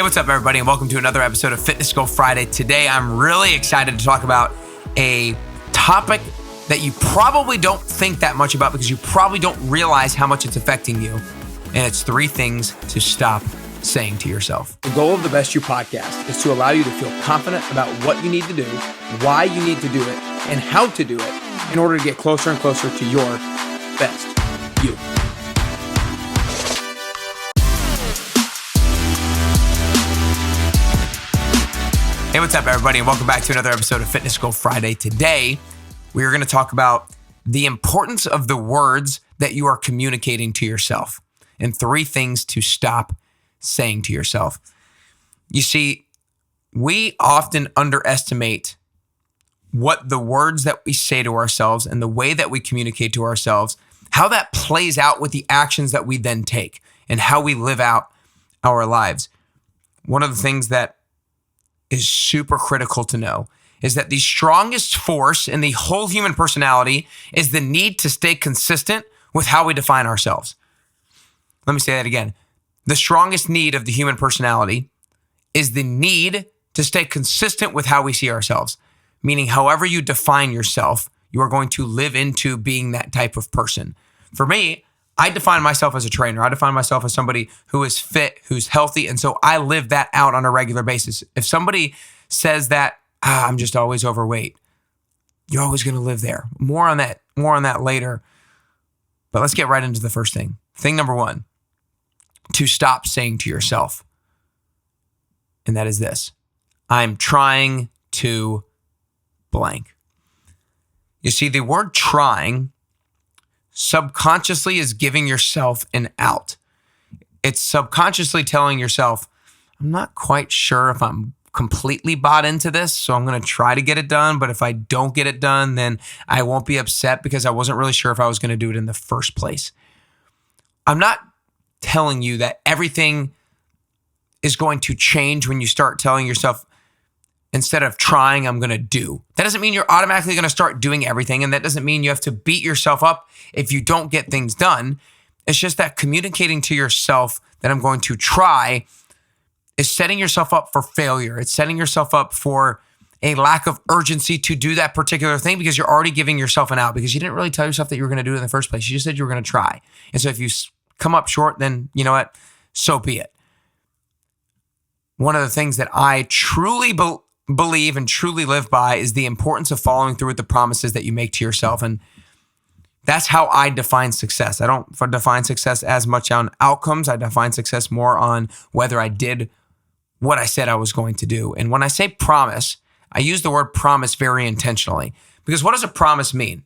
Hey, what's up, everybody, and welcome to another episode of Fitness Goal Friday. Today, I'm really excited to talk about a topic that you probably don't think that much about because you probably don't realize how much it's affecting you. And it's 3 things to stop saying to yourself. The goal of the Best You podcast is to allow you to feel confident about what you need to do, why you need to do it, and how to do it in order to get closer and closer to your best you. Hey, what's up, everybody, and welcome back to another episode of Fitness Goal Friday. Today, we are going to talk about the importance of the words that you are communicating to yourself and 3 things to stop saying to yourself. You see, we often underestimate what the words that we say to ourselves and the way that we communicate to ourselves, how that plays out with the actions that we then take and how we live out our lives. One of the things that is super critical to know is that the strongest force in the whole human personality is the need to stay consistent with how we define ourselves. Let me say that again. The strongest need of the human personality is the need to stay consistent with how we see ourselves, meaning however you define yourself, you are going to live into being that type of person. For me, I define myself as a trainer. I define myself as somebody who is fit, who's healthy. And so I live that out on a regular basis. If somebody says that, I'm just always overweight, you're always going to live there. More on that later. But let's get right into the first thing. Thing number 1, to stop saying to yourself. And that is this: I'm trying to blank. You see, the word trying subconsciously is giving yourself an out. It's subconsciously telling yourself, I'm not quite sure if I'm completely bought into this, so I'm going to try to get it done. But if I don't get it done, then I won't be upset because I wasn't really sure if I was going to do it in the first place. I'm not telling you that everything is going to change when you start telling yourself, instead of trying, I'm going to do. That doesn't mean you're automatically going to start doing everything. And that doesn't mean you have to beat yourself up if you don't get things done. It's just that communicating to yourself that I'm going to try is setting yourself up for failure. It's setting yourself up for a lack of urgency to do that particular thing because you're already giving yourself an out because you didn't really tell yourself that you were going to do it in the first place. You just said you were going to try. And so if you come up short, then you know what? So be it. One of the things that I truly believe and truly live by is the importance of following through with the promises that you make to yourself. And that's how I define success. I don't define success as much on outcomes. I define success more on whether I did what I said I was going to do. And when I say promise, I use the word promise very intentionally because what does a promise mean?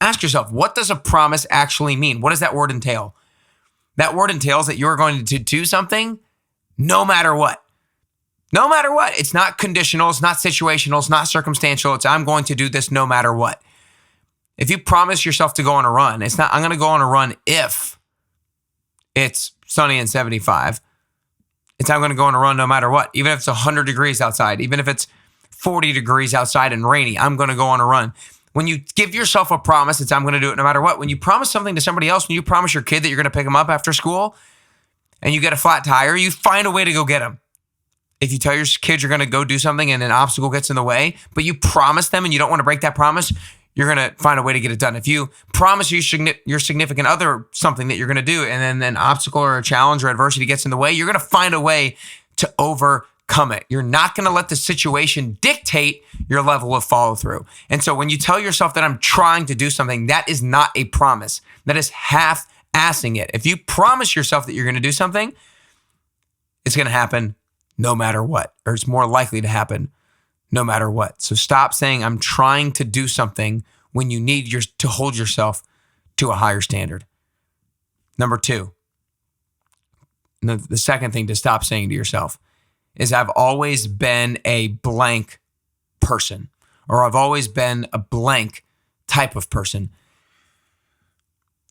Ask yourself, what does a promise actually mean? What does that word entail? That word entails that you're going to do something no matter what. No matter what. It's not conditional. It's not situational. It's not circumstantial. It's I'm going to do this no matter what. If you promise yourself to go on a run, it's not I'm going to go on a run if it's sunny and 75. It's I'm going to go on a run no matter what. Even if it's 100 degrees outside, even if it's 40 degrees outside and rainy, I'm going to go on a run. When you give yourself a promise, it's I'm going to do it no matter what. When you promise something to somebody else, when you promise your kid that you're going to pick them up after school and you get a flat tire, you find a way to go get them. If you tell your kids you're going to go do something and an obstacle gets in the way, but you promise them and you don't want to break that promise, you're going to find a way to get it done. If you promise your significant other something that you're going to do and then an obstacle or a challenge or adversity gets in the way, you're going to find a way to overcome it. You're not going to let the situation dictate your level of follow through. And so when you tell yourself that I'm trying to do something, that is not a promise. That is half-assing it. If you promise yourself that you're going to do something, it's going to happen no matter what, or it's more likely to happen no matter what. So stop saying I'm trying to do something when you need to hold yourself to a higher standard. Number 2, the second thing to stop saying to yourself is I've always been a blank person, or I've always been a blank type of person.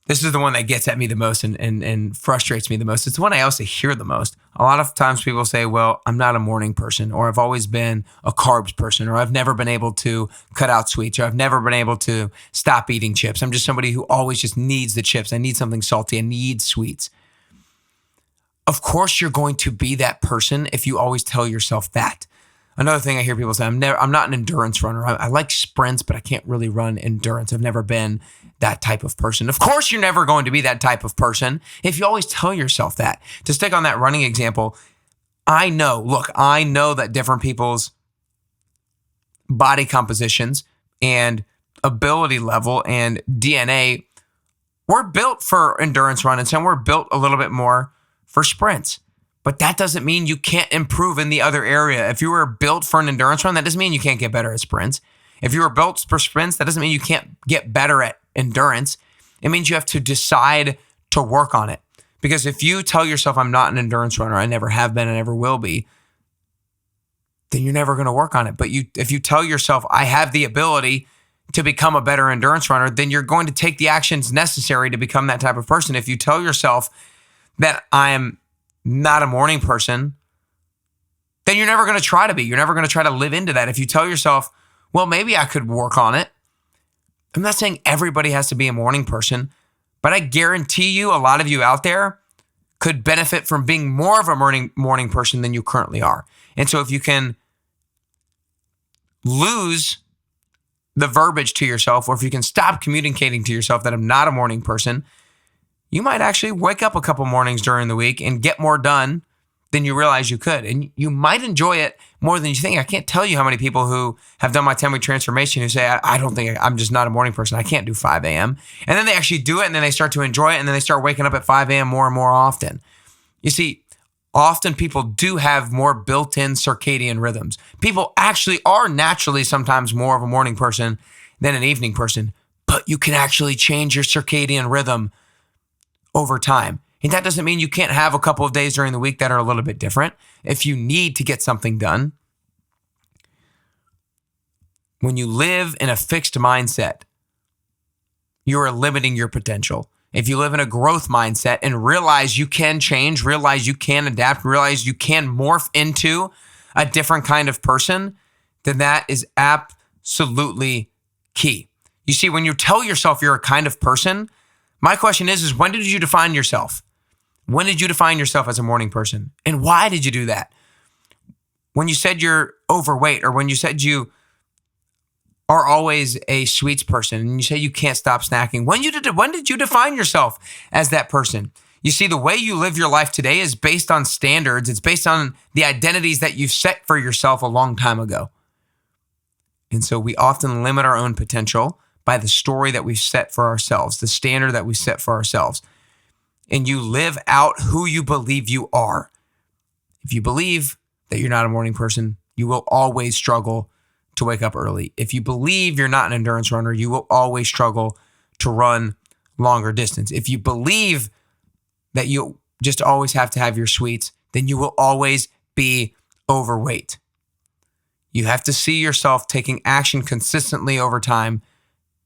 This is the one that gets at me the most and frustrates me the most. It's the one I also hear the most. A lot of times people say, well, I'm not a morning person, or I've always been a carbs person, or I've never been able to cut out sweets, or I've never been able to stop eating chips. I'm just somebody who always just needs the chips. I need something salty. I need sweets. Of course, you're going to be that person if you always tell yourself that. Another thing I hear people say, I'm not an endurance runner. I like sprints, but I can't really run endurance. I've never been that type of person. Of course, you're never going to be that type of person if you always tell yourself that. To stick on that running example, I know that different people's body compositions and ability level and DNA, we're built for endurance run, and some we're built a little bit more for sprints. But that doesn't mean you can't improve in the other area. If you were built for an endurance run, that doesn't mean you can't get better at sprints. If you were built for sprints, that doesn't mean you can't get better at endurance. It means you have to decide to work on it. Because if you tell yourself, I'm not an endurance runner, I never have been, I never will be, then you're never going to work on it. But if you tell yourself, I have the ability to become a better endurance runner, then you're going to take the actions necessary to become that type of person. If you tell yourself that I'm not a morning person, then you're never going to try to be. You're never going to try to live into that. If you tell yourself, well, maybe I could work on it. I'm not saying everybody has to be a morning person, but I guarantee you a lot of you out there could benefit from being more of a morning person than you currently are. And so if you can lose the verbiage to yourself, or if you can stop communicating to yourself that I'm not a morning person, you might actually wake up a couple mornings during the week and get more done than you realize you could. And you might enjoy it more than you think. I can't tell you how many people who have done my 10-week transformation who say, I don't think I'm just not a morning person. I can't do 5 a.m. And then they actually do it, and then they start to enjoy it, and then they start waking up at 5 a.m. more and more often. You see, often people do have more built-in circadian rhythms. People actually are naturally sometimes more of a morning person than an evening person, but you can actually change your circadian rhythm over time. And that doesn't mean you can't have a couple of days during the week that are a little bit different if you need to get something done. When you live in a fixed mindset, you are limiting your potential. If you live in a growth mindset and realize you can change, realize you can adapt, realize you can morph into a different kind of person, then that is absolutely key. You see, when you tell yourself you're a kind of person, my question is when did you define yourself? When did you define yourself as a morning person? And why did you do that? When you said you're overweight, or when you said you are always a sweets person and you say you can't stop snacking, when did you define yourself as that person? You see, the way you live your life today is based on standards. It's based on the identities that you've set for yourself a long time ago. And so we often limit our own potential by the story that we've set for ourselves, the standard that we set for ourselves. And you live out who you believe you are. If you believe that you're not a morning person, you will always struggle to wake up early. If you believe you're not an endurance runner, you will always struggle to run longer distance. If you believe that you just always have to have your sweets, then you will always be overweight. You have to see yourself taking action consistently over time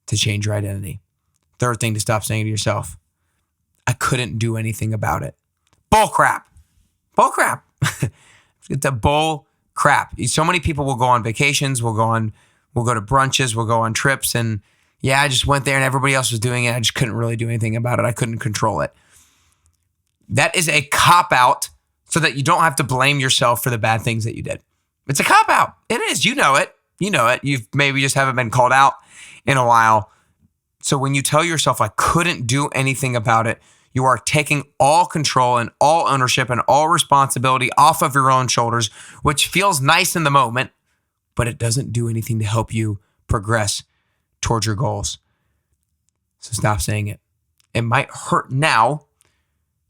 to change your identity. Third thing to stop saying to yourself, I couldn't do anything about it. Bull crap. Bull crap. It's a bull crap. So many people will go on vacations, we'll go to brunches, we'll go on trips, and yeah, I just went there and everybody else was doing it. I just couldn't really do anything about it. I couldn't control it. That is a cop-out so that you don't have to blame yourself for the bad things that you did. It's a cop-out. It is. You know it. You know it. You've maybe just haven't been called out in a while. So when you tell yourself, I couldn't do anything about it, you are taking all control and all ownership and all responsibility off of your own shoulders, which feels nice in the moment, but it doesn't do anything to help you progress towards your goals. So stop saying it. It might hurt now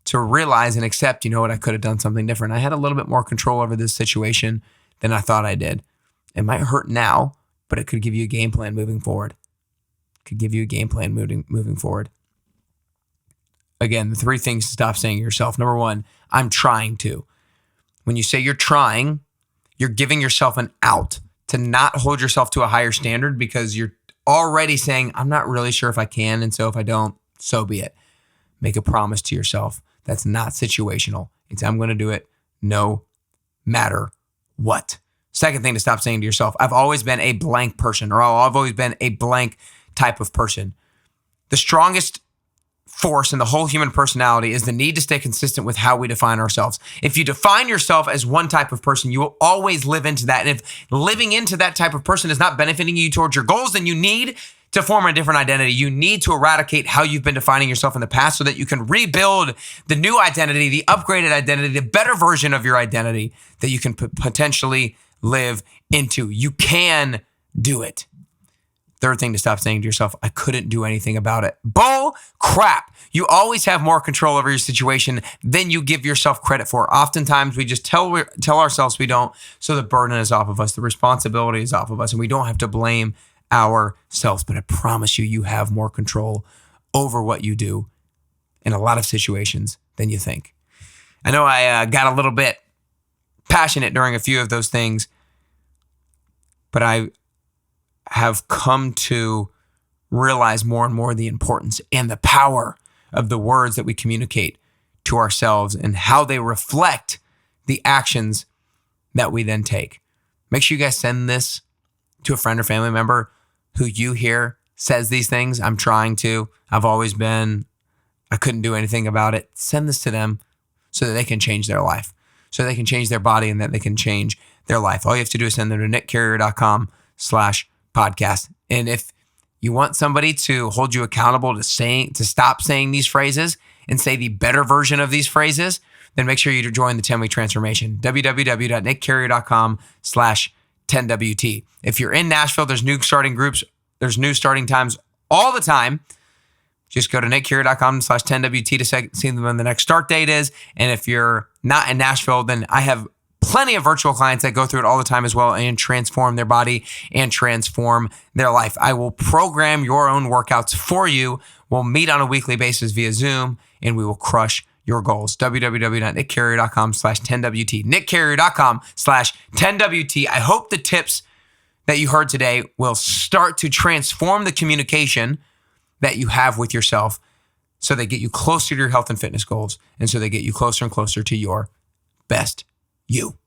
to realize and accept, you know what, I could have done something different. I had a little bit more control over this situation than I thought I did. It might hurt now, but it could give you a game plan moving forward. Moving forward. Again, the 3 things to stop saying to yourself. Number 1, I'm trying to. When you say you're trying, you're giving yourself an out to not hold yourself to a higher standard because you're already saying, I'm not really sure if I can. And so if I don't, so be it. Make a promise to yourself. That's not situational. It's I'm going to do it no matter what. Second thing to stop saying to yourself, I've always been a blank person, or I've always been a blank type of person. The strongest force in the whole human personality is the need to stay consistent with how we define ourselves. If you define yourself as one type of person, you will always live into that. And if living into that type of person is not benefiting you towards your goals, then you need to form a different identity. You need to eradicate how you've been defining yourself in the past so that you can rebuild the new identity, the upgraded identity, the better version of your identity that you can potentially live into. You can do it. Third thing to stop saying to yourself, I couldn't do anything about it. Bull crap. You always have more control over your situation than you give yourself credit for. Oftentimes we just tell ourselves we don't, so the burden is off of us, the responsibility is off of us, and we don't have to blame ourselves. But I promise you, you have more control over what you do in a lot of situations than you think. I know I got a little bit passionate during a few of those things, but I have come to realize more and more the importance and the power of the words that we communicate to ourselves and how they reflect the actions that we then take. Make sure you guys send this to a friend or family member who you hear says these things. I'm trying to. I've always been. I couldn't do anything about it. Send this to them so that they can change their life, so they can change their body and that they can change their life. All you have to do is send them to nickcarrier.com/podcast. And if you want somebody to hold you accountable to stop saying these phrases and say the better version of these phrases, then make sure you join the 10-week transformation. www.nickcarrier.com/10WT. If you're in Nashville, there's new starting groups. There's new starting times all the time. Just go to nickcarrier.com/10WT to see when the next start date is. And if you're not in Nashville, then I have plenty of virtual clients that go through it all the time as well and transform their body and transform their life. I will program your own workouts for you. We'll meet on a weekly basis via Zoom and we will crush your goals. www.nickcarrier.com/10WT. nickcarrier.com/10WT. I hope the tips that you heard today will start to transform the communication that you have with yourself so they get you closer to your health and fitness goals and so they get you closer and closer to your best you.